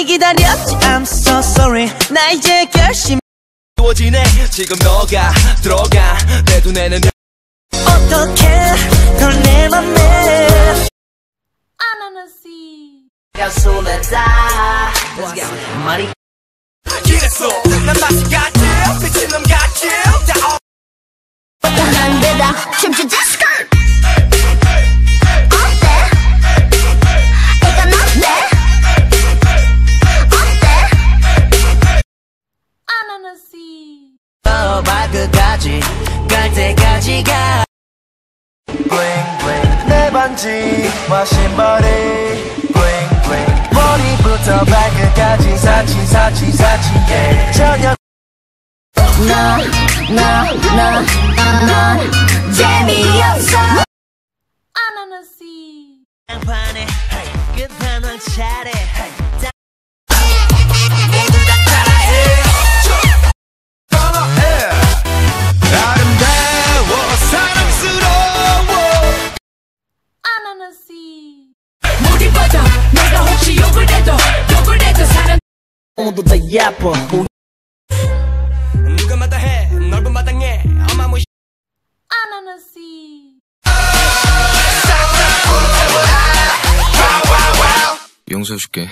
기다렸지 I'm so sorry 나 이제 결심 이루어지네 지금 너가 들어가 내 눈에는 어떻게 널 내 맘에 아나나시 가솔레다 말이 이랬어 난 맛이 같지 미친놈 같지 난 데다 춤추자 스컬 발끝까지 갈 때까지 가 Bling bling 내 반지와 신발이 Bling bling 머리부터 발끝까지 사치 사치 사치 yeah. 전혀 넌 재미없어 아나나시 양판에 끝판왕 차례 모두 다 따라해 아름다워 사랑스러워 아나나시 물이 뻗어 내가 혹시 욕을 해도 사람 오늘도 더 예뻐 누가 마다해 넓은 마당에 엄마 뭐 아나나시 용서해줄게.